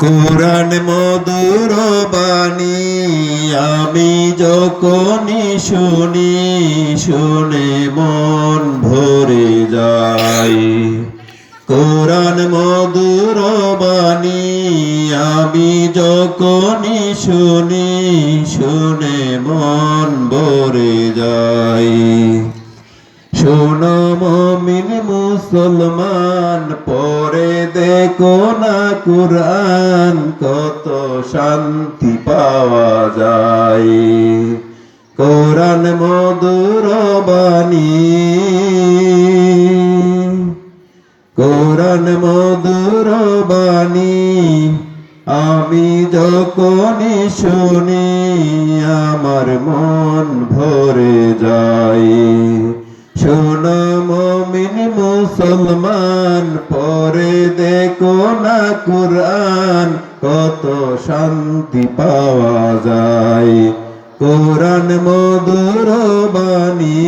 কোরআন মধুর বাণী আমি যখনই শুনি, শুনে মন ভরে যায়। কোরআন মধুর বাণী আমি যখনই শুনি, শুনে মন ভরে যায়। শোনো মুমিন মুসলমান, পড়ে দেখো না কুরআন, কত শান্তি পাওয়া যায়। কোরআন মধুর বাণী, কোরআন মধুর বাণী আমি যখনই শুনি, আমার মন ভরে যায়। শোনো মুমিন মুসলমান, পড়ে দেখো না কুরআন, কত শান্তি পাওয়া যায়। কোরআন মধুর বাণী।